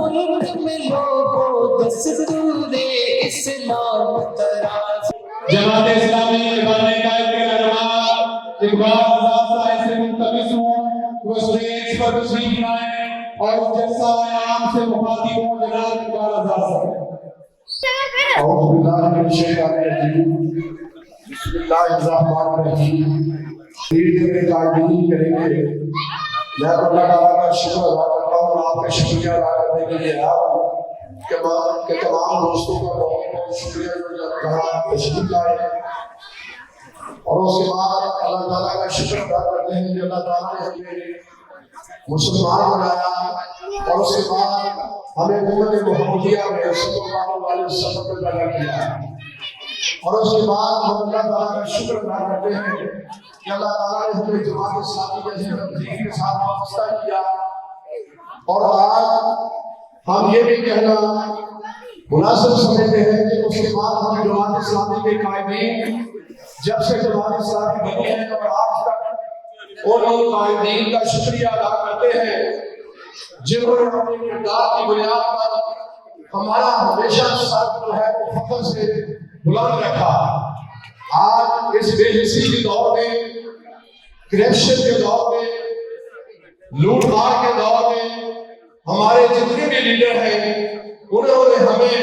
ملک میں لوگوں دستور اسلام تراز جماعت اسلامی ادارے قائد کے رہنما اقبال آزاد صاحب سے ملتمس ہوں وہ اسٹیج پر تشریف لائیں اور جلسہ عام سے مخاطب ہوں جناب اقبال آزاد صاحب۔ اعوذ باللہ من الشیطان الرجیم بسم اللہ الرحمن الرحیم۔ دیر کے قائدین کریں گے میں اللہ تعالیٰ کا شکر ادا کرتا ہوں اور آپ کا شکریہ ادا کرنے کے لیے آیا ہوں کہ تمام دوستوں کا بہت بہت شکریہ جو کہاں تشریف لائے، اور اس کے بعد اللہ تعالیٰ کا شکر ادا کرتے ہیں کہ اللہ تعالیٰ نے ہمیں مسلمان بنایا اور اس کے بعد ہمیں امت محمدیہ میں صلی اللہ علیہ وسلم میں پیدا کیا، اور اس کے بعد ہم اللہ تعالیٰ کا شکر ادا کرتے ہیں کہ اللہ تعالیٰ نے ہمیں جماعت اسلامی جیسے تنظیم کے ساتھ وابستہ کیا، اور آج ہم یہ بھی کہنا مناسب سمجھتے ہیں کہ اس کے بعد ہم جماعت اسلامی کے قائدین جب سے جماعت اسلامی بنی ہے اور آج تک ان قائدین کا شکریہ ادا کرتے ہیں جنہوں نے اپنے کردار کی بنیاد پر ہمارا ہمیشہ سر جو ہے وہ فخر سے بلند رکھا۔ آج اس بے حسی کے دور میں، کرپشن کے دور میں، لوٹ مار کے دور میں ہمارے جتنے بھی لیڈر ہیں انہوں نے ہمیں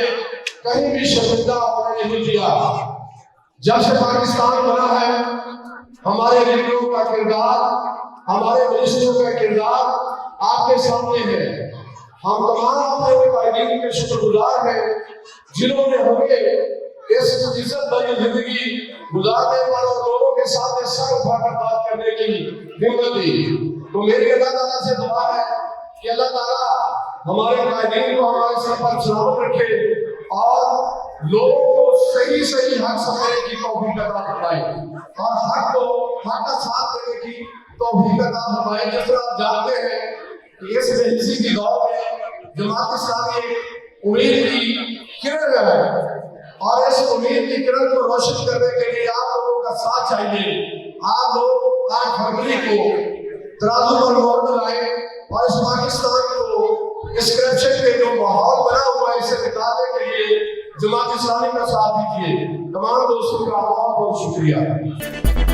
کہیں بھی شرمندہ ہونے نہیں دیا۔ جب سے پاکستان بنا ہے ہمارے لیڈروں کا کردار، ہمارے منسٹروں کا کردار آپ کے سامنے ہے۔ ہم تمام اپنے قائدین کے شکر گزار ہیں جنہوں نے ہمیں اس عزت بھری زندگی گزارنے پر اور لوگوں کے سامنے سر اٹھا کر بات کرنے کی ہمت دی۔ تو میری اللہ تعالیٰ سے دعا ہے کہ اللہ تعالیٰ ہمارے قائدین کو ہمارے سر پر سلامت رکھے اور لوگوں کو صحیح حق سمجھنے کی توفیق عطا فرمائے اور حق کا ساتھ دینے کی توفیق عطا فرمائے۔ جس طرح آپ جانتے ہیں کہ اس بے حسی کے دور میں جماعت اسلامی امید کی کرن ہے، اور اس امید کی کرن کو روشن کرنے کے لیے آپ لوگوں کا ساتھ چاہیے۔ آپ لوگ 8 فروری کو ترازو پر مور لائیں اور اس پاکستان کو اس کرپشن کے جو ماحول بنا ہوا ہے اسے نکالنے کے لیے جماعت اسلامی کا ساتھ دیجیے۔ تمام دوستوں کا بہت بہت شکریہ۔